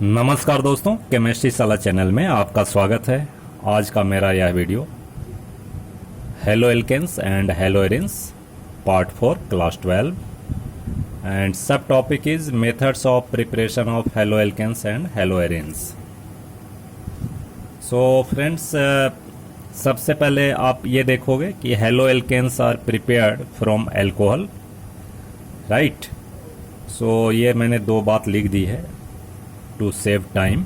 नमस्कार दोस्तों, केमिस्ट्री साला चैनल में आपका स्वागत है। आज का मेरा यह video haloalkanes and haloarenes part 4 class 12 and subtopic is methods of preparation of haloalkanes and haloarenes. So friends, सबसे पहले आप ये देखोगे कि haloalkanes are prepared from alcohol, right. So ये मैंने दो बात लिख दी है to save time,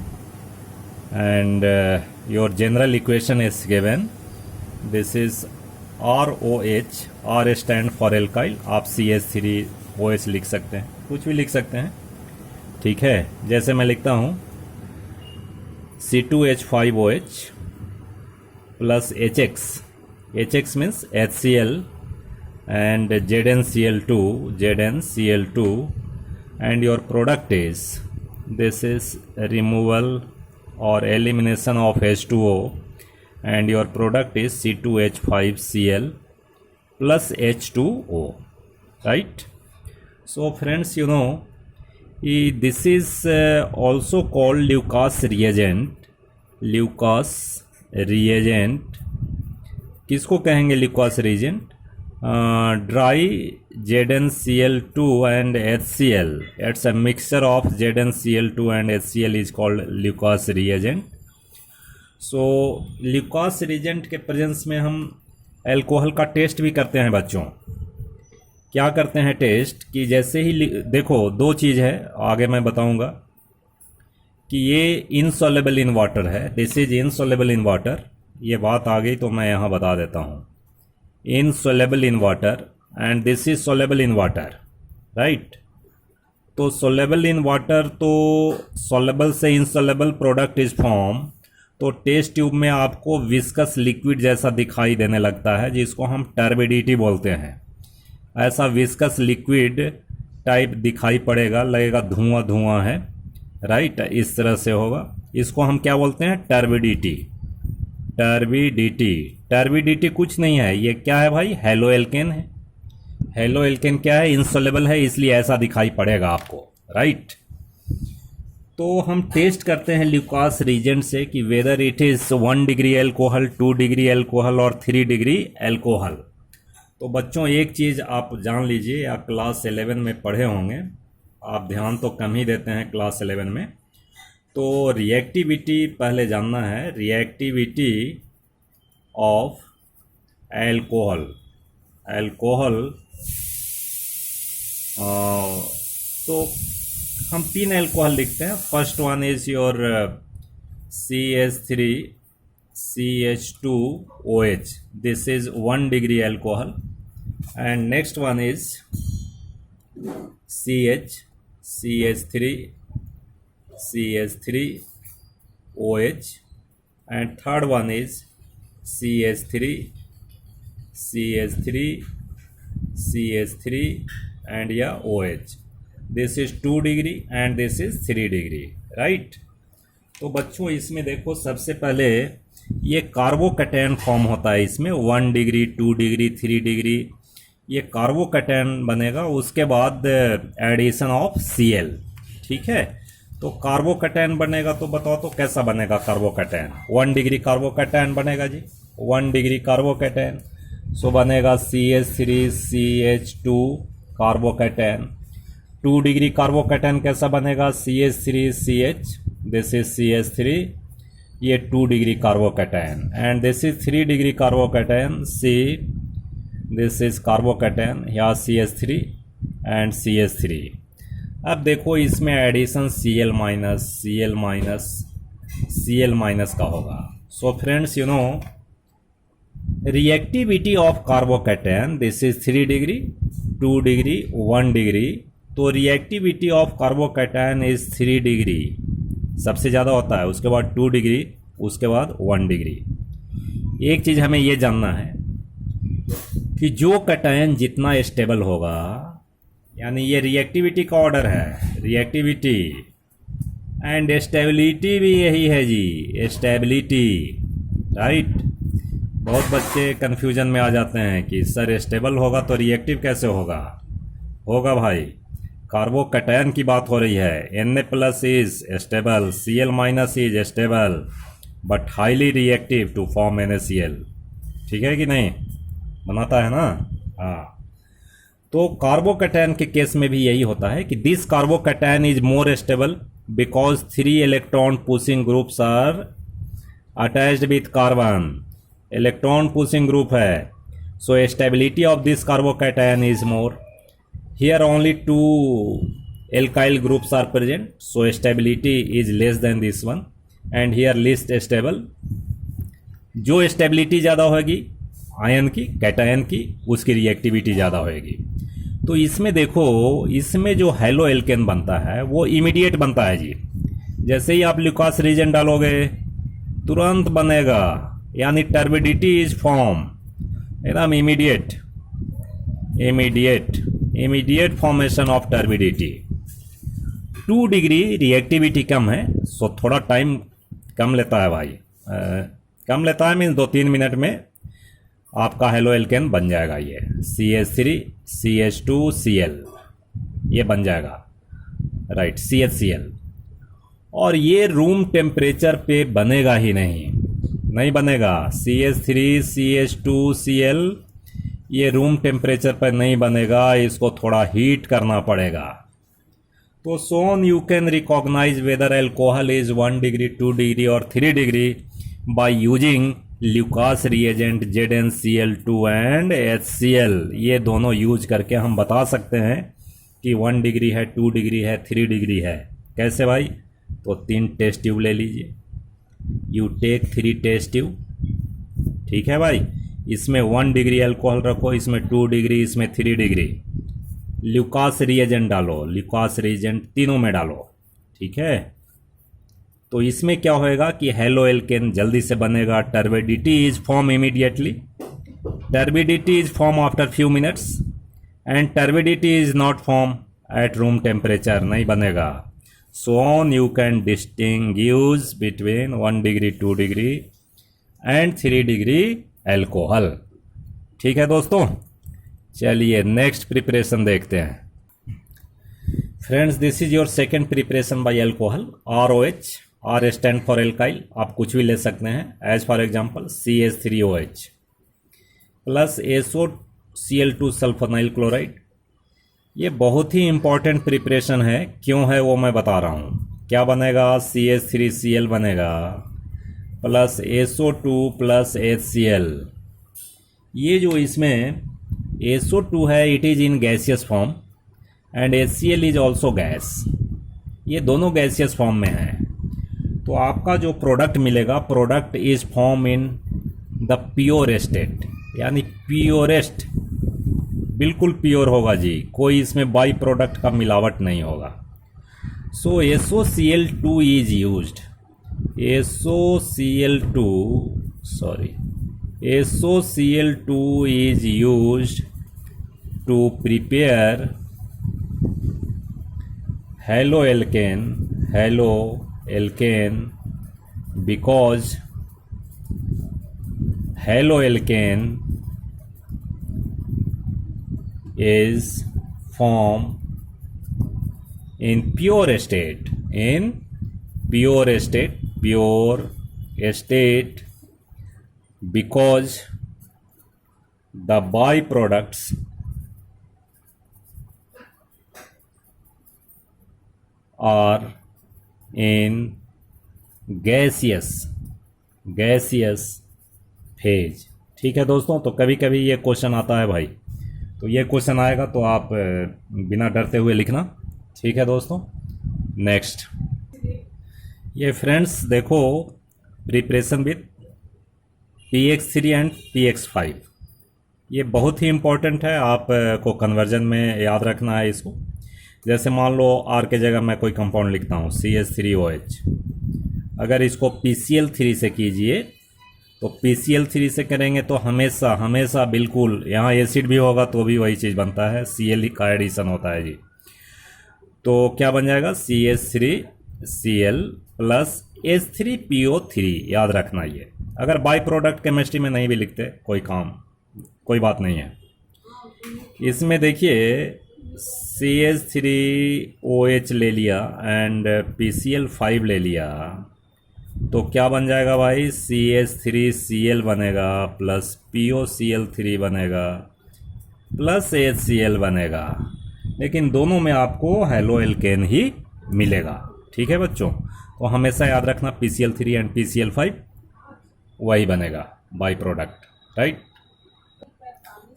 and your general equation is given. This is ROH, R stand for alkyl, आप CH3OH लिख सकते हैं, कुछ भी लिख सकते हैं, ठीक है। जैसे मैं लिखता हूँ C2H5OH plus HX, HX means HCl and ZnCl2, and your product is, this is removal or elimination of H2O, and your product is C2H5Cl plus H2O, right? So friends, you know, this is also called Lucas reagent. Lucas reagent किसको कहेंगे? Lucas reagent dry ZnCl2 and HCl. It's a mixture of ZnCl2 and HCl is called Lucas reagent. So Lucas reagent के presence में हम alcohol का test भी करते हैं बच्चों। क्या करते हैं टेस्ट कि जैसे ही देखो, दो चीज़ है, आगे मैं बताऊंगा कि ये इनसॉल्युबल इन वाटर है, this is insoluble in water. ये बात आ गई तो मैं यहाँ बता देता हूँ, insoluble in water and this is soluble in water, right? तो soluble in water, तो soluble से insoluble product is form, तो टेस्ट ट्यूब में आपको विस्कस लिक्विड जैसा दिखाई देने लगता है, जिसको हम टर्बिडिटी बोलते हैं। ऐसा विस्कस लिक्विड टाइप दिखाई पड़ेगा, लगेगा धुआं धुआं है, राइट, इस तरह से होगा। इसको हम क्या बोलते हैं? टर्बिडिटी। टर्बिडिटी कुछ नहीं है, ये क्या है भाई? हेलो एल्केन है। हेलो एल्केन क्या है? इनसॉल्युबल है, इसलिए ऐसा दिखाई पड़ेगा आपको, राइट। तो हम टेस्ट करते हैं ल्यूकास रीजेंट से कि whether it is 1 degree alcohol, 2 degree alcohol और 3 डिग्री एल्कोहल। तो बच्चों एक चीज़ आप जान लीजिए, या क्लास 11 में पढ़े होंगे, आप ध्यान तो कम ही देते हैं क्लास 11 में। तो रिएक्टिविटी पहले जानना है, रिएक्टिविटी ऑफ एल्कोहल। तो हम 3 एल्कोहल लिखते हैं। First one is your CH3CH2OH, this is 1 degree alcohol, and next one is CH3OH, and third one is CH3 and yeah OH. This is 2 degree and this is 3 degree, right? तो बच्चों इसमें देखो, सबसे पहले ये carbocation form होता है इसमें, 1 डिग्री, 2 डिग्री, 3 डिग्री, ये कार्बोकैटायन बनेगा। उसके बाद एडिशन ऑफ Cl, ठीक है। तो कार्बोकैटायन बनेगा, तो बताओ तो कैसा बनेगा कार्बोकैटायन? 1 डिग्री कार्बोकैटायन बनेगा जी, 1 डिग्री कार्बोकैटायन। सो बनेगा CH3CH2 कार्बोकैटायन। 2 डिग्री कार्बोकैटायन कैसा बनेगा? CH3CH, दिस इज CH3, ये 2 degree carbocation, and this is 3 degree carbocation, this is carbocation, या CH3 एंड CH3। अब देखो इसमें एडिशन Cl माइनस का होगा। So friends, you know, reactivity of carbocation, this is 3 degree, 2 degree, 1 degree. तो reactivity of carbocation is 3 degree, सबसे ज़्यादा होता है, उसके बाद 2 डिग्री, उसके बाद 1 डिग्री। एक चीज़ हमें ये जानना है कि जो कैटायन जितना स्टेबल होगा, यानी ये रिएक्टिविटी का ऑर्डर है, रिएक्टिविटी एंड स्टेबिलिटी भी यही है जी, स्टेबिलिटी, राइट। बहुत बच्चे कन्फ्यूजन में आ जाते हैं कि सर स्टेबल होगा तो रिएक्टिव कैसे होगा? होगा भाई, कार्बोकैटायन की बात हो रही है। Na plus is stable, Cl minus is stable but highly reactive to form NaCl। ठीक है कि नहीं, बनाता है ना। हाँ, तो कार्बोकैटायन के केस में भी यही होता है कि this carbocation is more stable because 3 electron pushing groups are attached with carbon. Electron pushing group है, so stability of this carbocation is more. Here only 2 alkyl groups are present, so stability is less than this one, and here least stable। जो stability ज़्यादा होगी ion की, cation की, उसकी reactivity ज़्यादा होगी। तो इसमें देखो, इसमें जो हेलो एल्केन बनता है वो इमीडिएट बनता है जी। जैसे ही आप ल्यूकास रीजन डालोगे तुरंत बनेगा, यानी टर्बिडिटी इज फॉर्म, एकदम immediate formation of turbidity. 2 degree reactivity कम है, सो थोड़ा टाइम कम लेता है भाई, कम लेता है मीन्स 2-3 मिनट में आपका हेलो एल्केन बन जाएगा। ये CH3 CH2Cl ये बन जाएगा, राइट, CHCl। और ये रूम टेम्परेचर पे बनेगा ही नहीं बनेगा। CH3 CH2Cl ये रूम टेम्परेचर पर नहीं बनेगा, इसको थोड़ा हीट करना पड़ेगा। तो so you can recognise whether alcohol is 1 degree 2 degree और 3 degree by using Lucas reagent ZnCl2 and HCl। ये दोनों यूज करके हम बता सकते हैं कि 1 डिग्री है, 2 डिग्री है, 3 डिग्री है। कैसे भाई? तो 3 टेस्ट ट्यूब ले लीजिए, यू टेक 3 टेस्ट ट्यूब। ठीक है भाई, इसमें 1 डिग्री अल्कोहल रखो, इसमें 2 डिग्री, इसमें 3 डिग्री। ल्यूकास रिएजेंट डालो, ल्यूकास रिएजेंट तीनों में डालो। ठीक है, तो इसमें क्या होएगा कि हेलो एल्केन जल्दी से बनेगा। Turbidity is form immediately, turbidity is form after few minutes and turbidity is not form at room temperature, नहीं बनेगा। So on you can distinguish between 1 degree 2 degree and 3 degree alcohol. ठीक है दोस्तों, चलिए next preparation देखते हैं। Friends, this is your second preparation by alcohol, ROH। R stand for alkyl, आप कुछ भी ले सकते हैं। As for example CH3OH plus SOCl2 sulfonyl chloride. ये बहुत ही इंपॉर्टेंट प्रिपरेशन है, क्यों है वो मैं बता रहा हूँ। क्या बनेगा? CH3Cl बनेगा प्लस SO2 प्लस HCl। ये जो इसमें SO2 है it is in gaseous form and HCl is also gas, ये दोनों गैसियस फॉर्म में है। तो आपका जो प्रोडक्ट मिलेगा, product is form in the pure state, यानी प्योरेस्ट, बिल्कुल प्योर होगा जी, कोई इसमें बाई प्रोडक्ट का मिलावट नहीं होगा। सो SOCl2 is used, SOCl2 is used to prepare haloalkane because haloalkane is formed in pure state, because the byproducts are in gaseous phase। ठीक है दोस्तों, तो कभी कभी ये क्वेश्चन आता है भाई, तो ये क्वेश्चन आएगा तो आप बिना डरते हुए लिखना। ठीक है दोस्तों, नेक्स्ट ये फ्रेंड्स देखो, preparation with PX3 and PX5, ये बहुत ही इम्पोर्टेंट है, आपको कन्वर्जन में याद रखना है इसको। जैसे मान लो R के जगह मैं कोई कंपाउंड लिखता हूँ CH3OH, अगर इसको PCl3 से कीजिए तो PCl3 से करेंगे तो हमेशा बिल्कुल यहाँ एसिड भी होगा तो भी वही चीज़ बनता है, Cl का एडिशन होता है जी। तो क्या बन जाएगा? CH3Cl प्लस H3PO3, याद रखना ये। अगर बाई प्रोडक्ट केमिस्ट्री में नहीं भी लिखते कोई बात नहीं है। इसमें देखिए CH3OH ले लिया एंड PCl5 ले लिया, तो क्या बन जाएगा भाई, CH3Cl बनेगा प्लस POCl3 बनेगा प्लस HCl बनेगा, लेकिन दोनों में आपको हेलो एल्केन ही मिलेगा। ठीक है बच्चों, तो हमेशा याद रखना PCl3 एंड PCl5 वही बनेगा by product, right.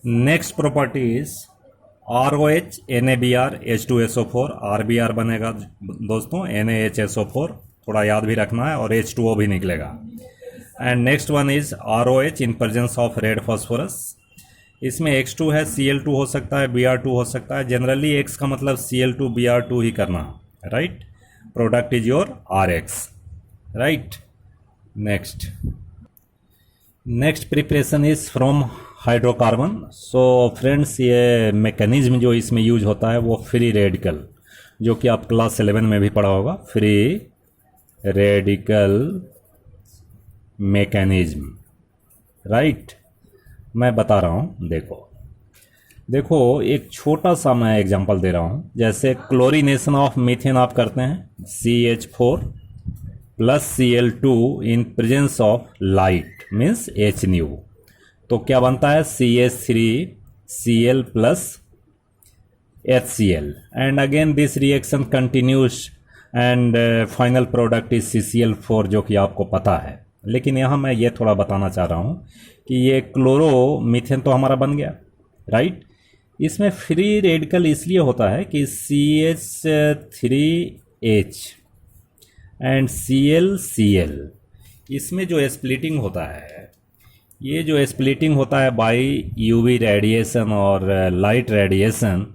Next property is ROH NaBr H2SO4 RBr बनेगा दोस्तों, NaHSO4 थोड़ा याद भी रखना है, और H2O भी निकलेगा। And next one is ROH in presence of red phosphorus, इसमें X2 है, Cl2 हो सकता है, Br2 हो सकता है, जनरली X का मतलब Cl2 Br2 ही करना, right. Product is your RX, right. Next preparation is from hydrocarbon. So friends, ये मैकेनिज्म जो इसमें यूज होता है वो फ्री रेडिकल, जो कि आप क्लास 11 में भी पढ़ा होगा, फ्री रेडिकल मैकेनिज्म, राइट। मैं बता रहा हूँ, देखो एक छोटा सा मैं एग्जांपल दे रहा हूँ। जैसे क्लोरीनेशन ऑफ मीथेन आप करते हैं, CH4 plus Cl2 in presence of light means HNu, तो क्या बनता है, CH3Cl plus HCl, and again this reaction continuous and final product is CCl4, जो कि आपको पता है। लेकिन यहाँ मैं ये थोड़ा बताना चाह रहा हूँ कि ये क्लोरो मीथेन तो हमारा बन गया, राइट। इसमें फ्री रेडिकल इसलिए होता है कि CH3H एंड ClCl, इसमें जो स्प्लिटिंग होता है, ये जो स्प्लिटिंग होता है बाय यूवी रेडिएशन और light radiation,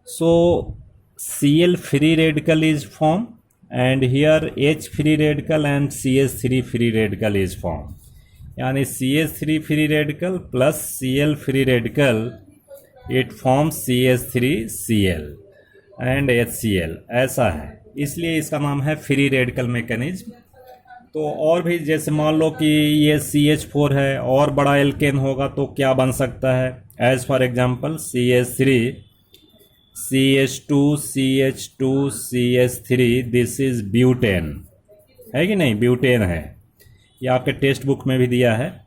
so Cl free radical is form and here H free radical and CH3 free radical is form, यानी CH3 free radical plus Cl free radical, it forms CH3Cl and HCl, ऐसा है, इसलिए इसका नाम है free radical mechanism. तो और भी, जैसे मान लो कि ये CH4 है और बड़ा एल्केन होगा तो क्या बन सकता है, as for example CH3 CH2 CH2 CH3, this is butane, है कि नहीं, ब्यूटेन है, ये आपके टेक्स्ट बुक में भी दिया है।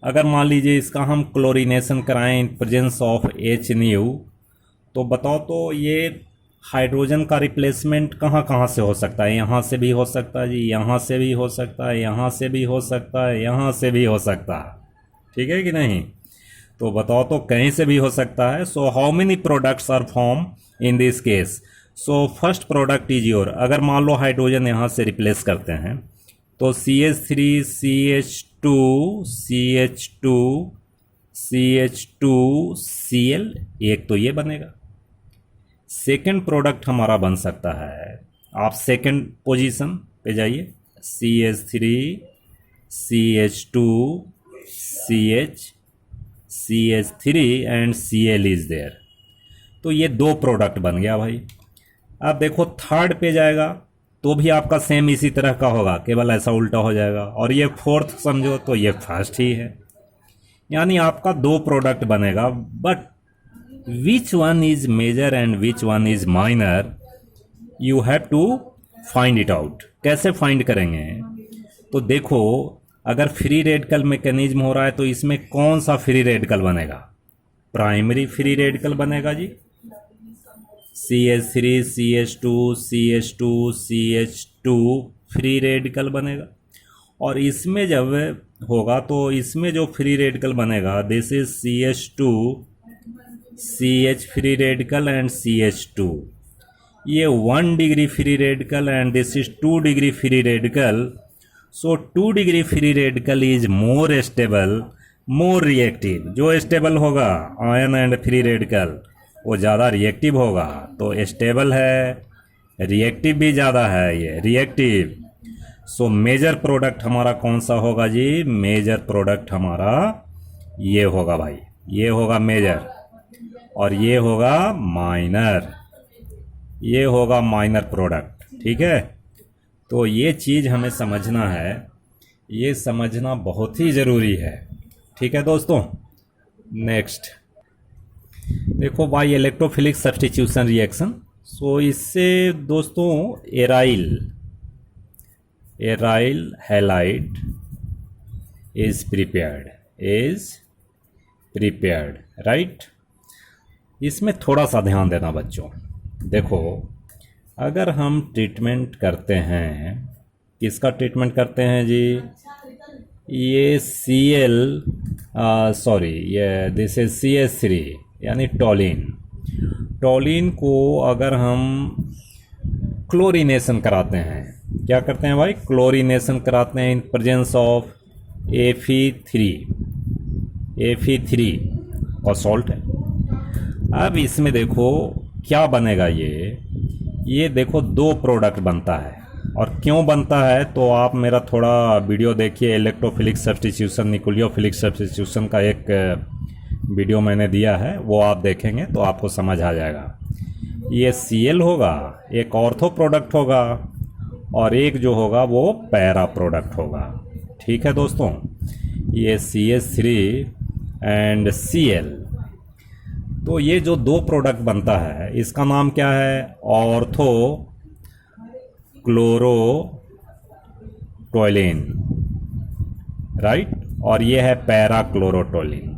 अगर मान लीजिए इसका हम क्लोरीनेशन कराएं इन प्रेजेंस ऑफ HNu, तो बताओ तो ये हाइड्रोजन का रिप्लेसमेंट कहाँ कहाँ से हो सकता है, यहाँ से भी हो सकता है जी, यहाँ से भी हो सकता है, यहाँ से भी हो सकता है, यहाँ से भी हो सकता है, ठीक है कि नहीं, तो बताओ तो कहीं से भी हो सकता है। So how many products are form in this case, so first product is your, अगर मान लो हाइड्रोजन यहाँ से रिप्लेस करते हैं तो CH3 CH2 CH2 CH2 Cl, एक तो ये बनेगा। सेकेंड प्रोडक्ट हमारा बन सकता है, आप सेकेंड पोजीशन पे जाइए, CH3 CH2 CH CH3 and Cl is there, तो ये दो प्रोडक्ट बन गया भाई। अब देखो थर्ड पे जाएगा तो भी आपका सेम इसी तरह का होगा, केवल ऐसा उल्टा हो जाएगा, और ये फोर्थ समझो तो ये फर्स्ट ही है, यानी आपका दो प्रोडक्ट बनेगा। But which one is major and which one is minor, you have to find it out. कैसे फाइंड करेंगे, तो देखो अगर फ्री रेडिकल मैकेनिज्म हो रहा है तो इसमें कौन सा फ्री रेडिकल बनेगा, प्राइमरी फ्री रेडिकल बनेगा जी, CH3 CH2 CH2 CH2 free radical बनेगा। और इसमें जब होगा तो इसमें जो फ्री रेडिकल बनेगा, this is CH2 CH free radical and CH2, ये 1 degree free radical and this is 2 degree free radical. So 2 degree free radical is more stable, more reactive, जो स्टेबल होगा आयन एंड फ्री रेडिकल वो ज़्यादा reactive होगा, तो stable है, reactive भी ज़्यादा है ये रिएक्टिव। सो मेजर प्रोडक्ट हमारा कौन सा होगा जी, मेजर प्रोडक्ट हमारा ये होगा भाई, ये होगा मेजर, और ये होगा माइनर, ये होगा माइनर प्रोडक्ट, ठीक है। तो ये चीज़ हमें समझना है, ये समझना बहुत ही ज़रूरी है, ठीक है दोस्तों। नेक्स्ट देखो बाई इलेक्ट्रोफिलिक सब्स्टिट्यूशन रिएक्शन, सो इससे दोस्तों aryl halide is prepared, right. इसमें थोड़ा सा ध्यान देना बच्चों। देखो अगर हम ट्रीटमेंट करते हैं, किसका ट्रीटमेंट करते हैं जी, ये दिस इज CH3 यानी टोलिन को अगर हम क्लोरीनेशन कराते हैं, क्या करते हैं भाई, क्लोरीनेशन कराते हैं इन प्रेजेंस ऑफ Fe3 और सॉल्ट है। अब इसमें देखो क्या बनेगा, ये देखो दो प्रोडक्ट बनता है। और क्यों बनता है तो आप मेरा थोड़ा वीडियो देखिए, इलेक्ट्रोफिलिक सब्स्टिट्यूशन न्यूक्लियोफिलिक सब्स्टिट्यूशन का एक वीडियो मैंने दिया है, वो आप देखेंगे तो आपको समझ आ जाएगा। ये Cl होगा, एक ऑर्थो प्रोडक्ट होगा, और एक जो होगा वो पैरा प्रोडक्ट होगा। ठीक है दोस्तों, ये CH3 एंड Cl, तो ये जो दो प्रोडक्ट बनता है इसका नाम क्या है, ऑर्थो क्लोरोटोलिन, राइट। और ये है पैरा क्लोरोटोलिन।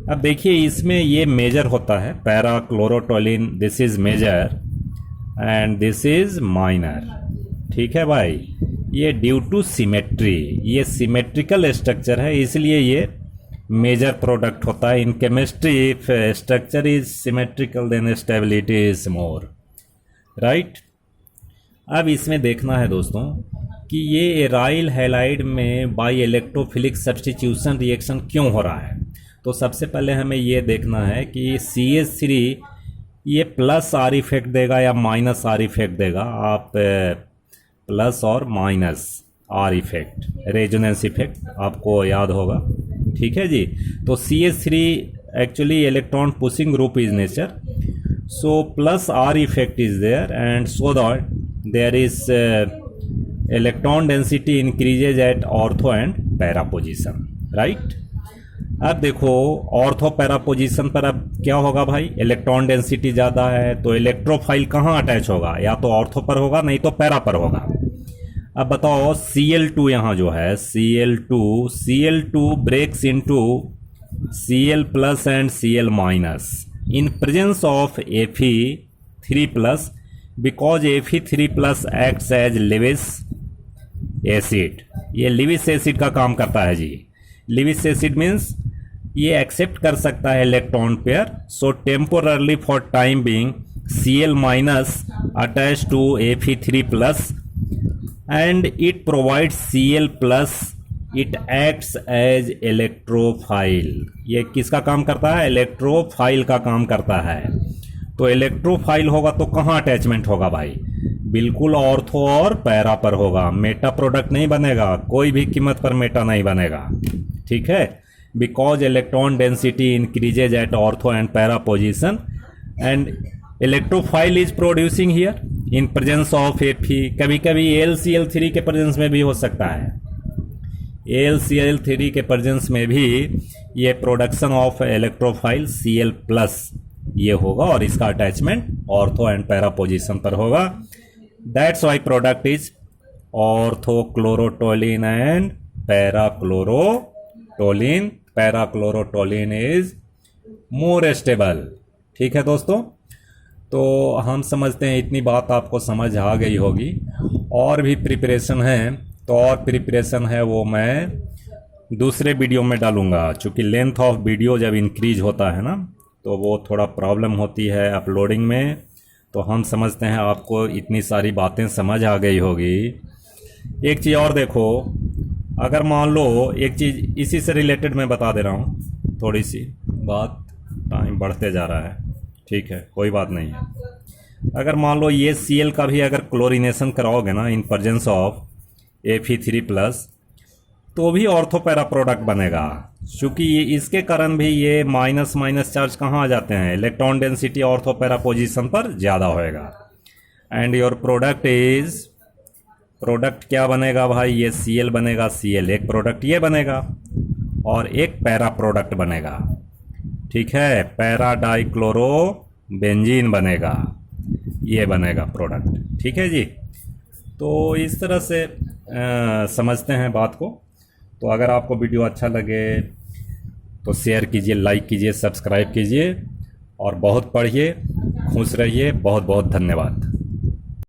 अब देखिए इसमें ये मेजर होता है, para chlorotoluene, this is major and this is minor. ठीक है भाई, ये ड्यू टू सिमेट्री, ये सिमेट्रिकल स्ट्रक्चर है इसलिए ये मेजर प्रोडक्ट होता है। In chemistry if structure is symmetrical then stability is more, right. अब इसमें देखना है दोस्तों कि ये एराइल हैलाइड में बाई इलेक्ट्रोफिलिक सब्स्टिट्यूशन रिएक्शन क्यों हो रहा है। तो सबसे पहले हमें ये देखना है कि CH3 ये प्लस आर इफेक्ट देगा या माइनस आर इफेक्ट देगा। आप प्लस और minus R effect, resonance effect आपको याद होगा। ठीक है जी, तो CH3 actually electron pushing group is nature, so plus R effect is there and so that there is electron density increases at ortho and para position, right. अब देखो ortho para position पर अब क्या होगा भाई, इलेक्ट्रॉन डेंसिटी ज़्यादा है तो इलेक्ट्रोफाइल कहाँ अटैच होगा, या तो ऑर्थो पर होगा नहीं तो पैरा पर होगा। अब बताओ Cl2 यहाँ जो है Cl2 breaks into Cl plus and Cl minus in presence of Fe3 plus, because Fe3 plus acts as Lewis acid. ये लेविस एसिड का काम करता है जी। लेविस एसिड मीन्स ये एक्सेप्ट कर सकता है electron pair, so temporarily for time being Cl minus attach to Fe3 plus and it provides Cl plus, it acts as electrophile। ये किसका काम करता है, इलेक्ट्रोफाइल का काम करता है। तो इलेक्ट्रोफाइल होगा तो कहाँ अटैचमेंट होगा भाई, बिल्कुल ऑर्थो और पैरा पर होगा। मेटा प्रोडक्ट नहीं बनेगा, कोई भी कीमत पर मेटा नहीं बनेगा। ठीक है, because electron density increases at ortho and para position and electrophile is producing here in presence of Fe। कभी कभी AlCl3 के प्रेजेंस में भी हो सकता है, AlCl3 के प्रेजेंस में भी ये production of electrophile Cl plus ये होगा और इसका attachment ortho and para position पर होगा। That's why product is orthochlorotoluene and parachlorotoluene. Parachlorotoluene is more stable. ठीक है दोस्तों, तो हम समझते हैं इतनी बात आपको समझ आ गई होगी। और भी प्रिपरेशन है, तो और प्रिपरेशन है वो मैं दूसरे वीडियो में डालूंगा। चूँकि लेंथ ऑफ वीडियो जब इंक्रीज होता है ना तो वो थोड़ा प्रॉब्लम होती है अपलोडिंग में। तो हम समझते हैं आपको इतनी सारी बातें समझ आ गई होगी। एक चीज़ और देखो, अगर मान लो एक चीज़ इसी से रिलेटेड मैं बता दे रहा हूँ, थोड़ी सी बात, टाइम बढ़ते जा रहा है, ठीक है कोई बात नहीं है। अगर मान लो ये Cl का भी अगर क्लोरीनेशन कराओगे ना इन प्रेजेंस ऑफ Fe3 प्लस, तो भी ऑर्थोपैरा प्रोडक्ट बनेगा। चूँकि इसके कारण भी ये माइनस माइनस चार्ज कहाँ आ जाते हैं, इलेक्ट्रॉन डेंसिटी ऑर्थोपैरा पोजीशन पर ज़्यादा होएगा। And your product is, product क्या बनेगा भाई, ये Cl बनेगा, Cl एक प्रोडक्ट ये बनेगा। और एक पैरा प्रोडक्ट बनेगा। ठीक है, पैरा डाइक्लोरो बेंजीन बनेगा, ये बनेगा प्रोडक्ट। ठीक है जी। तो इस तरह से समझते हैं बात को। तो अगर आपको वीडियो अच्छा लगे तो शेयर कीजिए, लाइक कीजिए, सब्सक्राइब कीजिए और बहुत पढ़िए। खुश रहिए। बहुत बहुत धन्यवाद।